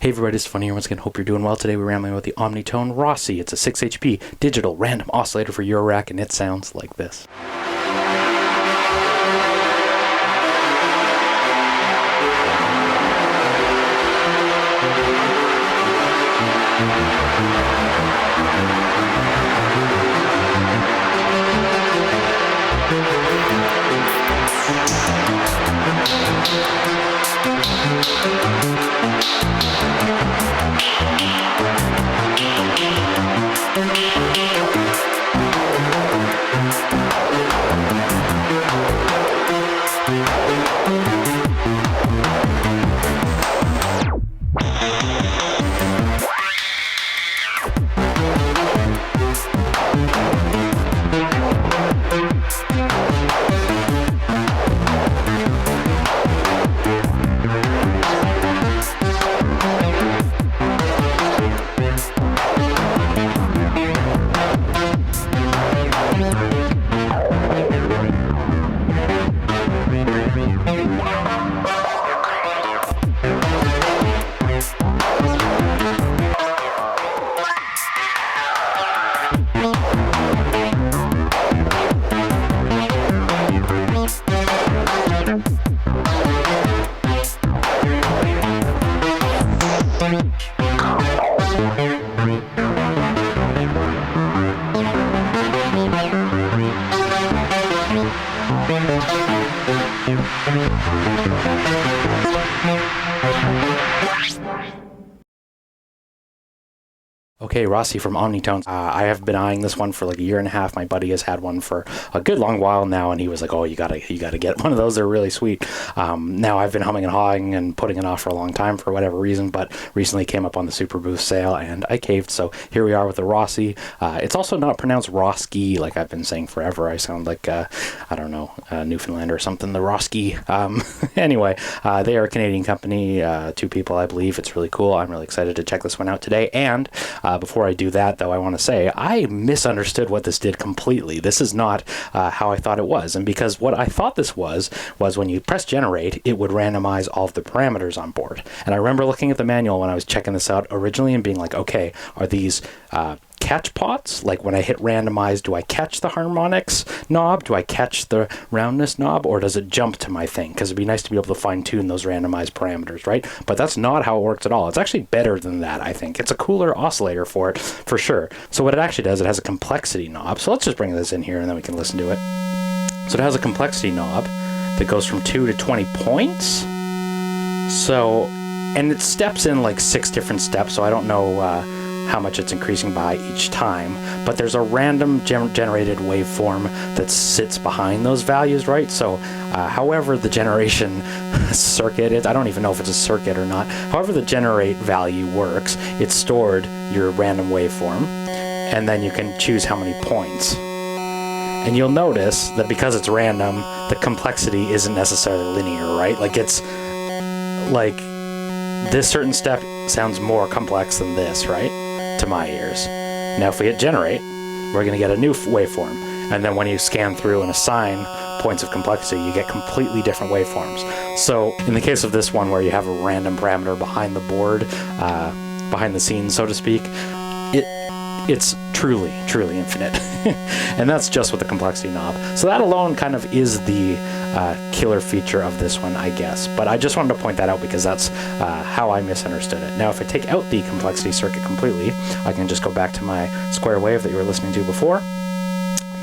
Hey everybody, it's Funny here once again. Hope you're doing well. Today we're rambling about the Omni-Tone Rosci. It's a 6 HP digital random oscillator for your rack, and it sounds like this. Okay, Rosci from Omni-Tone. I have been eyeing this one for like a year and a half. My buddy has had one for a good long while now, and he was like, "Oh, you gotta get one of those. They're really sweet." Now I've been humming and hawing and putting it off for a long time for whatever reason, but recently came up on the Super Boost sale, and I caved. So here we are with the Rosci. It's also not pronounced Rosci like I've been saying forever. I sound like I don't know, Newfoundlander or something. The Rosci. Anyway, they are a Canadian company. 2 people, I believe. It's really cool. I'm really excited to check this one out today. And before I do that, though, I want to say I misunderstood what this did completely. This is not how I thought it was. And because what I thought this was when you press generate, it would randomize all of the parameters on board. And I remember looking at the manual when I was checking this out originally and being like, okay, are these catch pots? Like when I hit randomize, do I catch the harmonics knob? Do I catch the roundness knob? Or does it jump to my thing? Because it'd be nice to be able to fine tune those randomized parameters, right? But that's not how it works at all. It's actually better than that, I think. It's a cooler oscillator for it, for sure. So what it actually does, it has a complexity knob. So let's just bring this in here and then we can listen to it. So it has a complexity knob that goes from 2 to 20 points. So, and it steps in like 6 different steps, so I don't know how much it's increasing by each time, but there's a random generated waveform that sits behind those values, right? So however the generation circuit is, I don't even know if it's a circuit or not, however the generate value works, it's stored your random waveform, and then you can choose how many points. And you'll notice that because it's random, the complexity isn't necessarily linear, right? Like it's like this certain step sounds more complex than this, right? To my ears. Now if we hit generate, we're going to get a new waveform, and then when you scan through and assign points of complexity, you get completely different waveforms. So in the case of this one where you have a random parameter behind the board, behind the scenes, so to speak, it's truly infinite. And that's just with the complexity knob. So that alone kind of is the killer feature of this one, I guess. But I just wanted to point that out because that's how I misunderstood it. Now, if I take out the complexity circuit completely, I can just go back to my square wave that you were listening to before.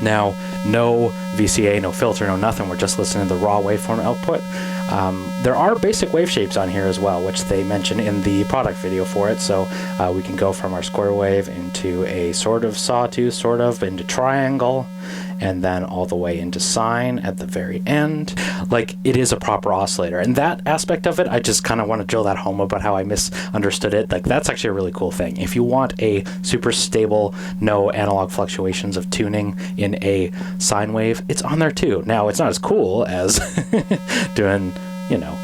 Now, no VCA, no filter, no nothing. We're just listening to the raw waveform output. There are basic wave shapes on here as well, which they mention in the product video for it. So we can go from our square wave into a sort of sawtooth, sort of, into triangle, and then all the way into sine at the very end. Like, it is a proper oscillator. And that aspect of it, I just kind of want to drill that home about how I misunderstood it. Like, that's actually a really cool thing. If you want a super stable, no analog fluctuations of tuning in a sine wave, it's on there too. Now, it's not as cool as doing, you know,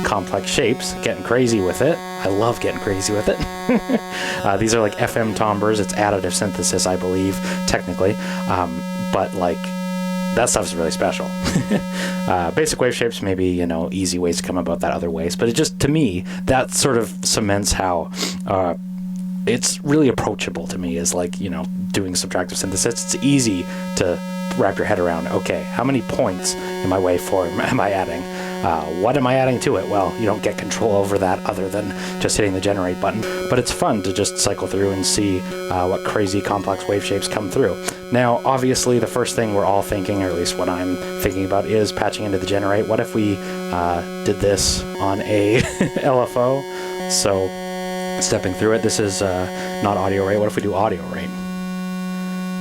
complex shapes, getting crazy with it. I love getting crazy with it. These are like FM timbres. It's additive synthesis, I believe, technically. But like, that stuff's really special. Basic wave shapes, maybe, you know, easy ways to come about that other ways, but it just, to me, that sort of cements how it's really approachable to me, is like, you know, doing subtractive synthesis. It's easy to wrap your head around, okay, how many points in my waveform am I adding? What am I adding to it? Well, you don't get control over that other than just hitting the generate button, but it's fun to just cycle through and see what crazy complex wave shapes come through. Now, obviously, the first thing we're all thinking, or at least what I'm thinking about, is patching into the generate. What if we did this on a LFO? So, stepping through it, this is not audio rate. What if we do audio rate?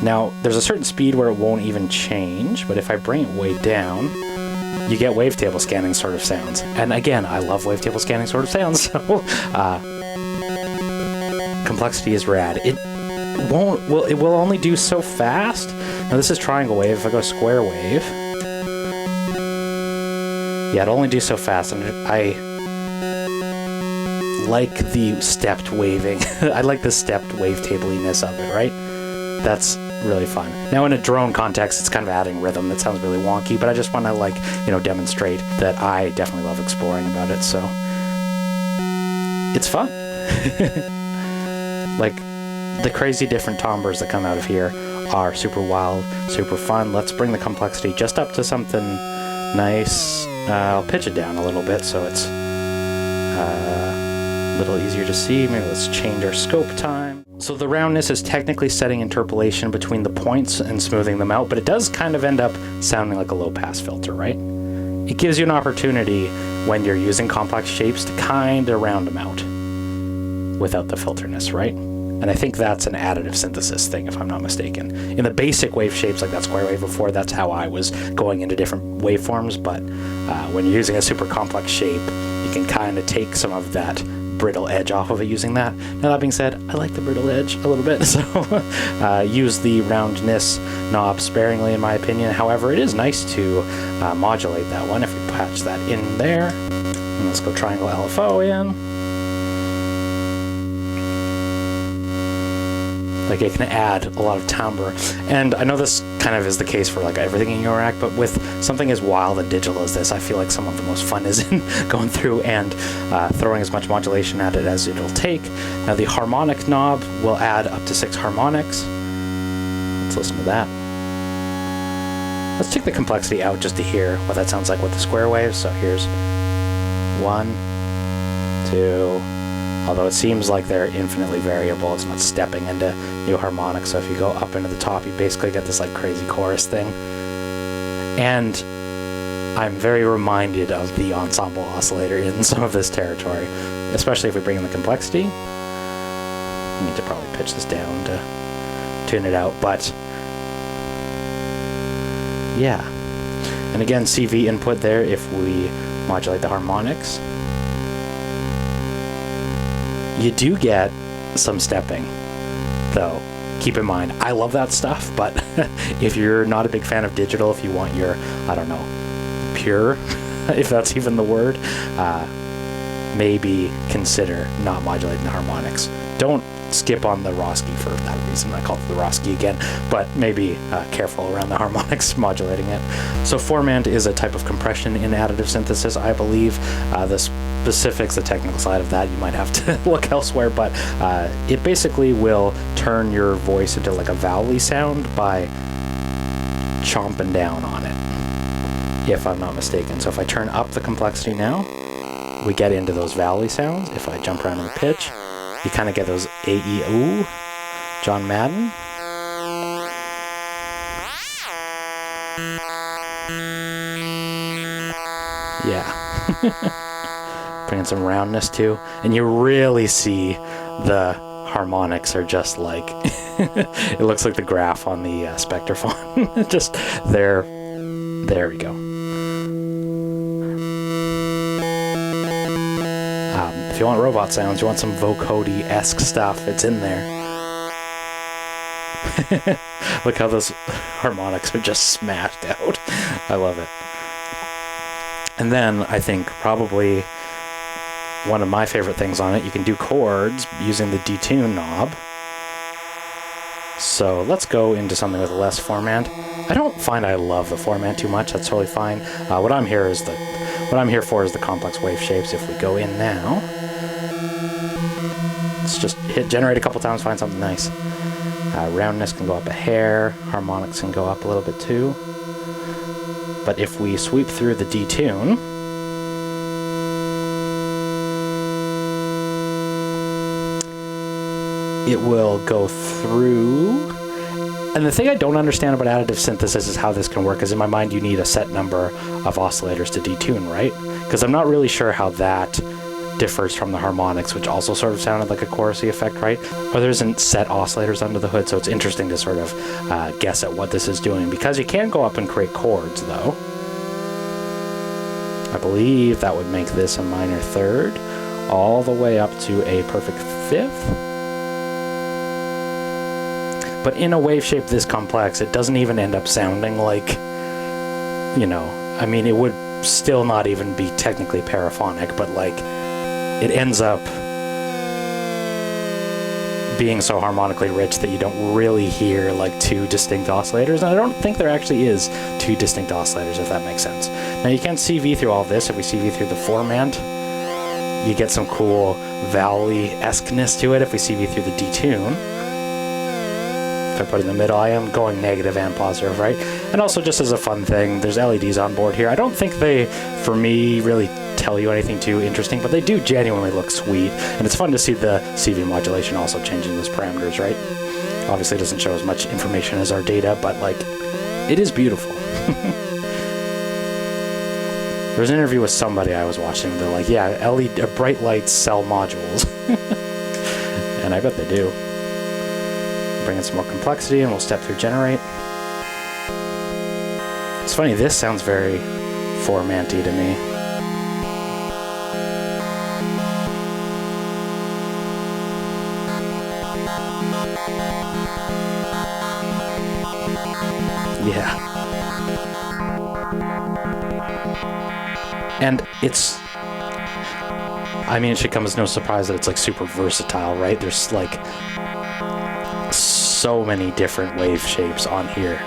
Now, there's a certain speed where it won't even change, but if I bring it way down, you get wavetable scanning sort of sounds. And again, I love wavetable scanning sort of sounds, so complexity is rad. It will only do so fast. Now this is triangle wave. If I go square wave, yeah, it'll only do so fast, and I like the stepped waving. I like the stepped wavetabliness of it, right? That's really fun. Now in a drone context, it's kind of adding rhythm. That sounds really wonky, but I just want to, like, you know, demonstrate that I definitely love exploring about it, so it's fun. Like, the crazy different timbres that come out of here are super wild, super fun. Let's bring the complexity just up to something nice. I'll pitch it down a little bit so it's a little easier to see. Maybe let's change our scope time. So the roundness is technically setting interpolation between the points and smoothing them out, but it does kind of end up sounding like a low-pass filter, right? It gives you an opportunity when you're using complex shapes to kind of round them out without the filterness, right? And I think that's an additive synthesis thing, if I'm not mistaken. In the basic wave shapes, like that square wave before, that's how I was going into different waveforms, but when you're using a super complex shape, you can kind of take some of that brittle edge off of it using that. Now that being said, I like the brittle edge a little bit, so use the roundness knob sparingly in my opinion. However, it is nice to modulate that one if we patch that in there. And let's go triangle LFO in. Like, it can add a lot of timbre. And I know this kind of is the case for like everything in your rack, but with something as wild and digital as this, I feel like some of the most fun is in going through and throwing as much modulation at it as it'll take. Now the harmonic knob will add up to 6 harmonics. Let's listen to that. Let's check the complexity out just to hear what that sounds like with the square wave. So here's 1, 2, although it seems like they're infinitely variable, it's not stepping into new harmonics. So if you go up into the top, you basically get this like crazy chorus thing. And I'm very reminded of the ensemble oscillator in some of this territory, especially if we bring in the complexity. I need to probably pitch this down to tune it out, but yeah. And again, CV input there if we modulate the harmonics. You do get some stepping, though. Keep in mind, I love that stuff, but if you're not a big fan of digital, if you want your, I don't know, pure, if that's even the word, maybe consider not modulating the harmonics. Don't skip on the Rosci for that reason. I call it the Rosci again, but maybe careful around the harmonics modulating it. So formant is a type of compression in additive synthesis, I believe. The specifics, the technical side of that, you might have to look elsewhere, but it basically will turn your voice into like a vowel-y sound by chomping down on it, if I'm not mistaken. So if I turn up the complexity now, we get into those vowel-y sounds. If I jump around in the pitch, you kind of get those A-E-O, John Madden. Yeah. Bring in some roundness too. And you really see the harmonics are just like, it looks like the graph on the Spectrophone. Just there we go. If you want robot sounds, you want some vocody-esque stuff, it's in there. Look how those harmonics are just smashed out. I love it. And then I think probably one of my favorite things on it, you can do chords using the detune knob. So let's go into something with less formant. I don't find I love the formant too much. That's totally fine. What I'm here for is the complex wave shapes. If we go in now, let's just hit generate a couple times, find something nice. Roundness can go up a hair. Harmonics can go up a little bit too. But if we sweep through the detune, it will go through. And the thing I don't understand about additive synthesis is how this can work, because in my mind you need a set number of oscillators to detune, right? Because I'm not really sure how that differs from the harmonics, which also sort of sounded like a chorusy effect, right? Or there isn't set oscillators under the hood, so it's interesting to sort of guess at what this is doing, because you can go up and create chords, though. I believe that would make this a minor third, all the way up to a perfect fifth. But in a wave shape this complex, it doesn't even end up sounding like, you know, I mean, it would still not even be technically paraphonic, but like, it ends up being so harmonically rich that you don't really hear like two distinct oscillators, and I don't think there actually is two distinct oscillators, if that makes sense. Now you can CV through all this. If we CV through the formant, you get some cool valley-esqueness to it. If we CV through the detune, if I put it in the middle, I am going negative and positive, right? And also, just as a fun thing, there's LEDs on board here. I don't think they, for me, really tell you anything too interesting, but they do genuinely look sweet, and it's fun to see the CV modulation also changing those parameters, right? Obviously it doesn't show as much information as our data, but like, it is beautiful. There was an interview with somebody I was watching, they're like, yeah, LED, bright lights sell modules. And I bet they do. Bring in some more complexity, and we'll step through generate. It's funny, this sounds very formanty to me. Yeah. And it's, I mean, it should come as no surprise that it's like super versatile, right? There's like so many different wave shapes on here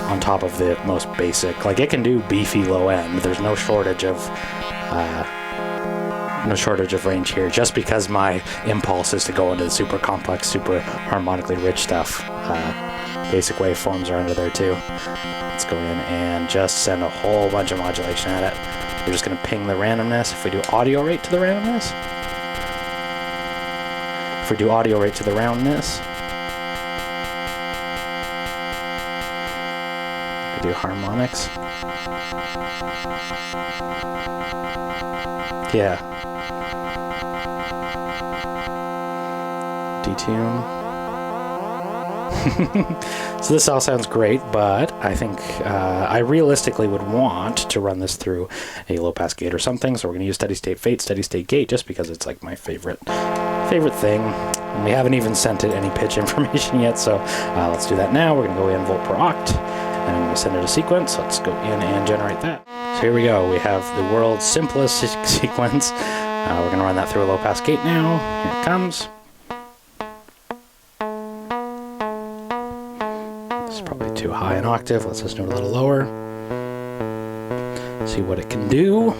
on top of the most basic. Like, it can do beefy low end. There's no shortage of range here, just because my impulse is to go into the super complex, super harmonically rich stuff. Basic waveforms are under there too. Let's go in and just send a whole bunch of modulation at it. We're just going to ping the randomness. If we do audio rate to the roundness, we do harmonics. Yeah. Detune. So this all sounds great, but I think I realistically would want to run this through a low-pass gate or something, so we're going to use steady-state fade, steady-state gate, just because it's like my favorite thing. And we haven't even sent it any pitch information yet, so let's do that now. We're going to go in volt per oct, and I'm going to send it a sequence. Let's go in and generate that. So here we go. We have the world's simplest sequence. We're going to run that through a low-pass gate now. Here it comes. This is probably too high an octave. Let's just do it a little lower. See what it can do.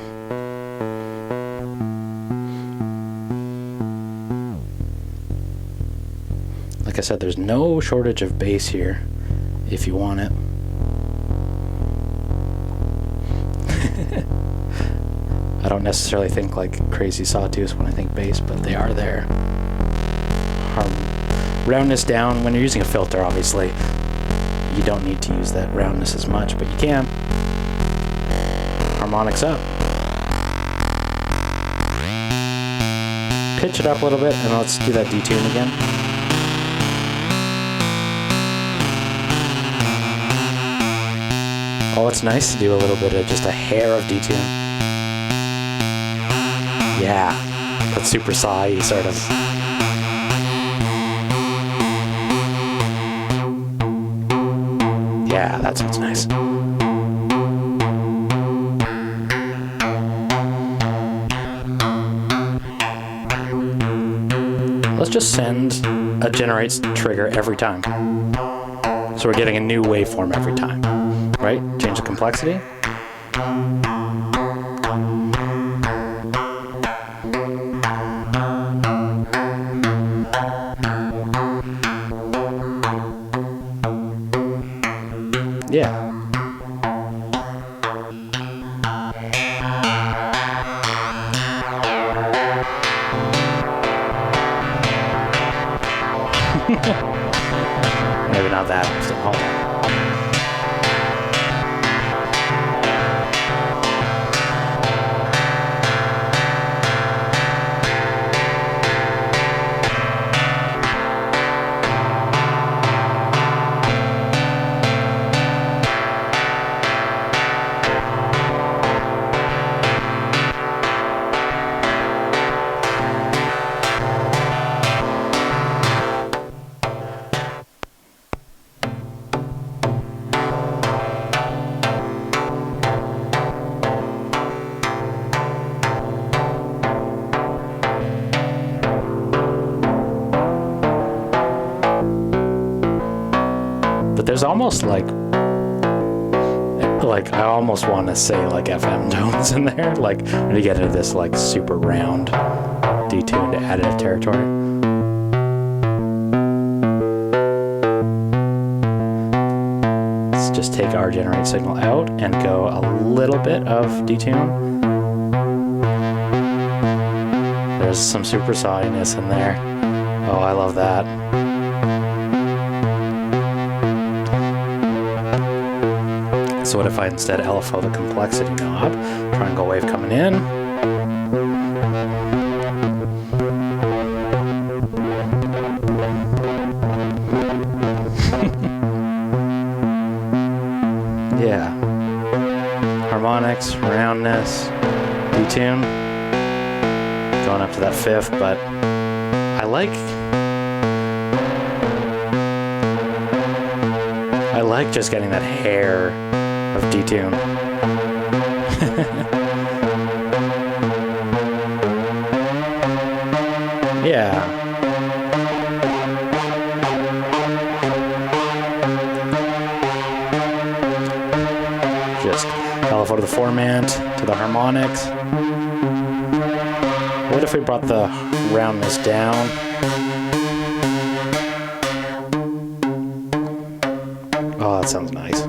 Like I said, there's no shortage of bass here if you want it. I don't necessarily think like crazy sawtooths when I think bass, but they are there. Roundness down. When you're using a filter, obviously, you don't need to use that roundness as much, but you can. Harmonics up. Pitch it up a little bit, and let's do that detune again. Oh, it's nice to do a little bit of just a hair of detune. Yeah, that's super saw-y sort of. Yeah, that sounds nice. let's just send a generate trigger every time. So we're getting a new waveform every time, right? Change the complexity. Yeah. Maybe not that. Hold on. But there's almost like I almost want to say like FM tones in there, like when you get into this like super round detuned additive territory. Let's just take our generate signal out and go a little bit of detune. There's some super sautiness in there. Oh, I love that. So what if I instead LFO the complexity knob? Triangle wave coming in. Yeah. Harmonics, roundness, detune. Going up to that fifth, but I like just getting that hair of detune. Yeah. Just LFO to the formant, to the harmonics. What if we brought the roundness down? Oh, that sounds nice.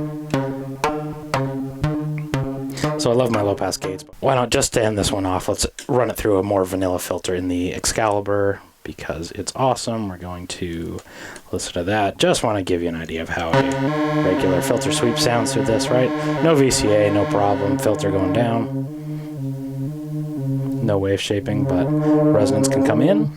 So I love my low pass gates. Why not just to end this one off, let's run it through a more vanilla filter in the Excalibur because it's awesome. We're going to listen to that. Just want to give you an idea of how a regular filter sweep sounds through this, right? No VCA, no problem. Filter going down. No wave shaping, but resonance can come in.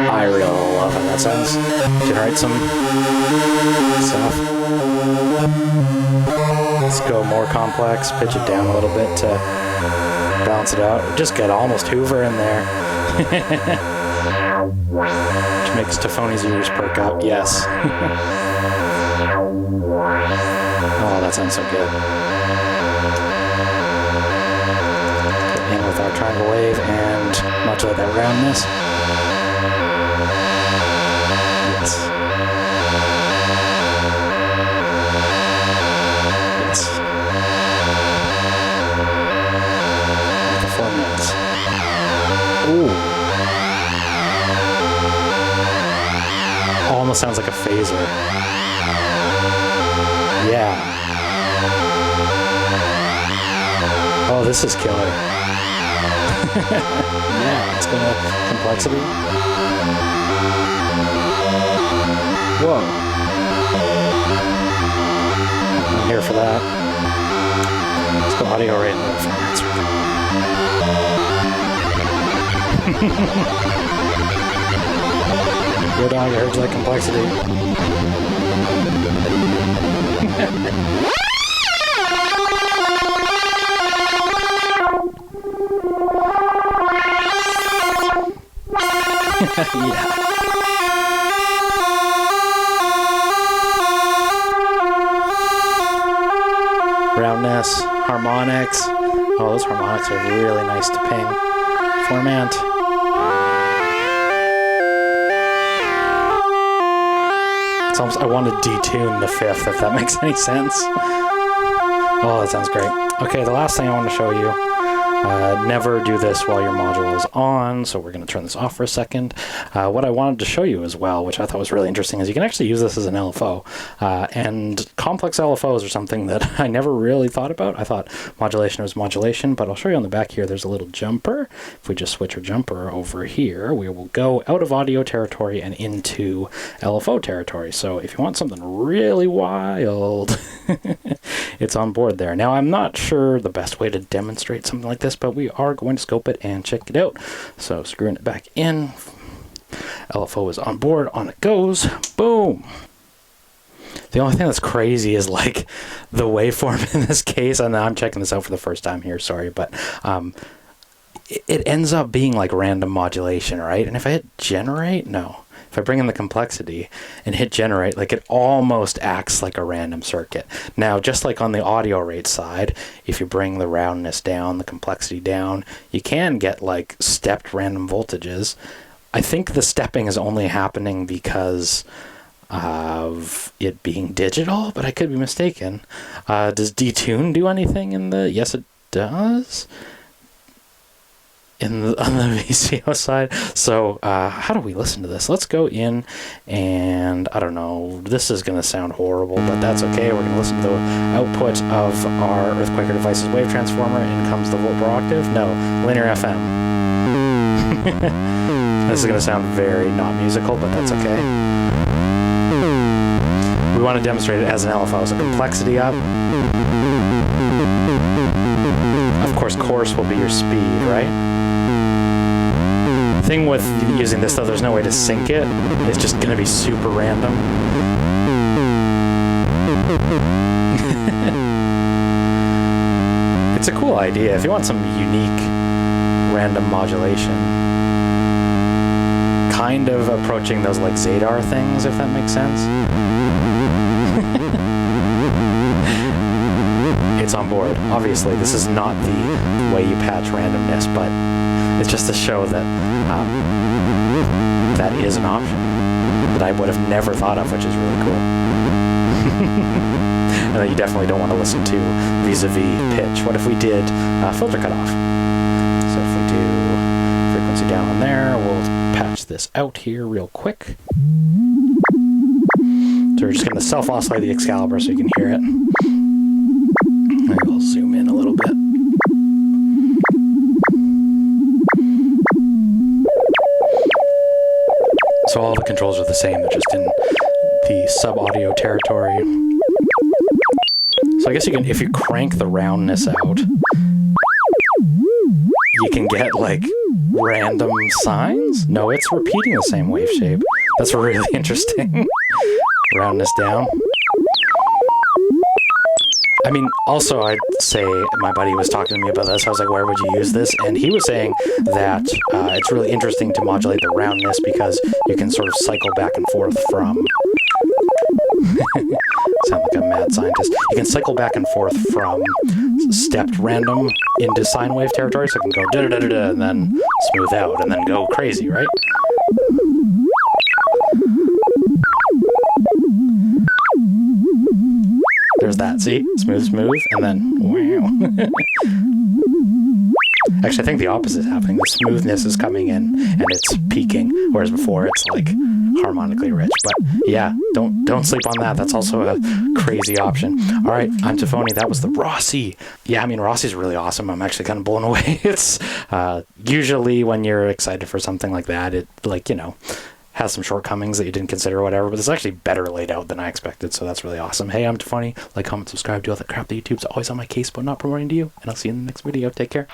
I really love how that sounds. Generate some stuff. Let's go more complex, pitch it down a little bit to balance it out. Just get almost Hoover in there. Which makes Tafony's ears perk up, yes. Oh, that sounds so good. In with our triangle wave and much of that roundness. Yes. Yes. The 4 minutes. Ooh. Almost sounds like a phaser. Yeah. Oh, this is killer. Yeah, let's go to complexity. Whoa. I'm here for that. Let's go audio rate and performance. Good dog, I heard you like complexity. Yeah. rawness, harmonics. Oh, those harmonics are really nice to ping. Formant. It's almost, I want to detune the fifth, if that makes any sense. Oh, that sounds great. Okay, the last thing I want to show you. Never do this while your module is on, so we're going to turn this off for a second. What I wanted to show you as well, which I thought was really interesting, is you can actually use this as an LFO. And complex LFOs are something that I never really thought about. I thought modulation was modulation, but I'll show you on the back here, there's a little jumper. If we just switch our jumper over here, we will go out of audio territory and into LFO territory. So if you want something really wild, it's on board there. Now, I'm not sure the best way to demonstrate something like this, but we are going to scope it and check it out. So screwing it back in, LFO is on board, on it goes, boom. The only thing that's crazy is like the waveform in this case, and I'm checking this out for the first time here, sorry, but it ends up being like random modulation, right? And if I hit generate, no. If I bring in the complexity and hit generate, like it almost acts like a random circuit. Now, just like on the audio rate side, if you bring the roundness down, the complexity down, you can get like stepped random voltages. I think the stepping is only happening because of it being digital, but I could be mistaken. Does detune do anything in the... Yes, it does. On the VCO side. So how do we listen to this? Let's go in and, I don't know, this is going to sound horrible, but that's okay. We're going to listen to the output of our Earthquaker Devices wave transformer. In comes the volt per octave. No, linear FM. This is going to sound very not musical, but that's okay. We want to demonstrate it as an LFO, so complexity up. Of course, coarse will be your speed, right? Thing with using this though, there's no way to sync it. It's just going to be super random. It's a cool idea. If you want some unique random modulation, kind of approaching those like Zadar things, if that makes sense. It's on board. Obviously, this is not the way you patch randomness, but it's just to show that that is an option that I would have never thought of, which is really cool. And that you definitely don't want to listen to vis-a-vis pitch. What if we did filter cutoff? So if we do frequency down on there, we'll patch this out here real quick. So we're just going to self-oscillate the Excalibur so you can hear it. Maybe we'll zoom in a little bit. So all the controls are the same, they're just in the sub-audio territory. So I guess you can, if you crank the roundness out, you can get like random signs? No, it's repeating the same wave shape. That's really interesting. Roundness down. I mean, also, I'd say my buddy was talking to me about this. I was like, where would you use this? And he was saying that it's really interesting to modulate the roundness because you can sort of cycle back and forth from... Sound like a mad scientist. You can cycle back and forth from stepped random into sine wave territory, so it can go da-da-da-da-da and then smooth out and then go crazy, right? There's that, see? Smooth, smooth, and then wow. Actually, I think the opposite is happening. The smoothness is coming in and it's peaking, whereas before it's like harmonically rich. But yeah, don't sleep on that. That's also a crazy option. All right, I'm Tafony. That was the Rosci. Yeah, I mean, Rossi's really awesome. I'm actually kind of blown away. It's usually when you're excited for something like that, it like, you know, has some shortcomings that you didn't consider or whatever, but it's actually better laid out than I expected, so that's really awesome. Hey, I'm Tafony. Like, comment, subscribe, do all that crap that YouTube's always on my case but not promoting to you, and I'll see you in the next video. Take care.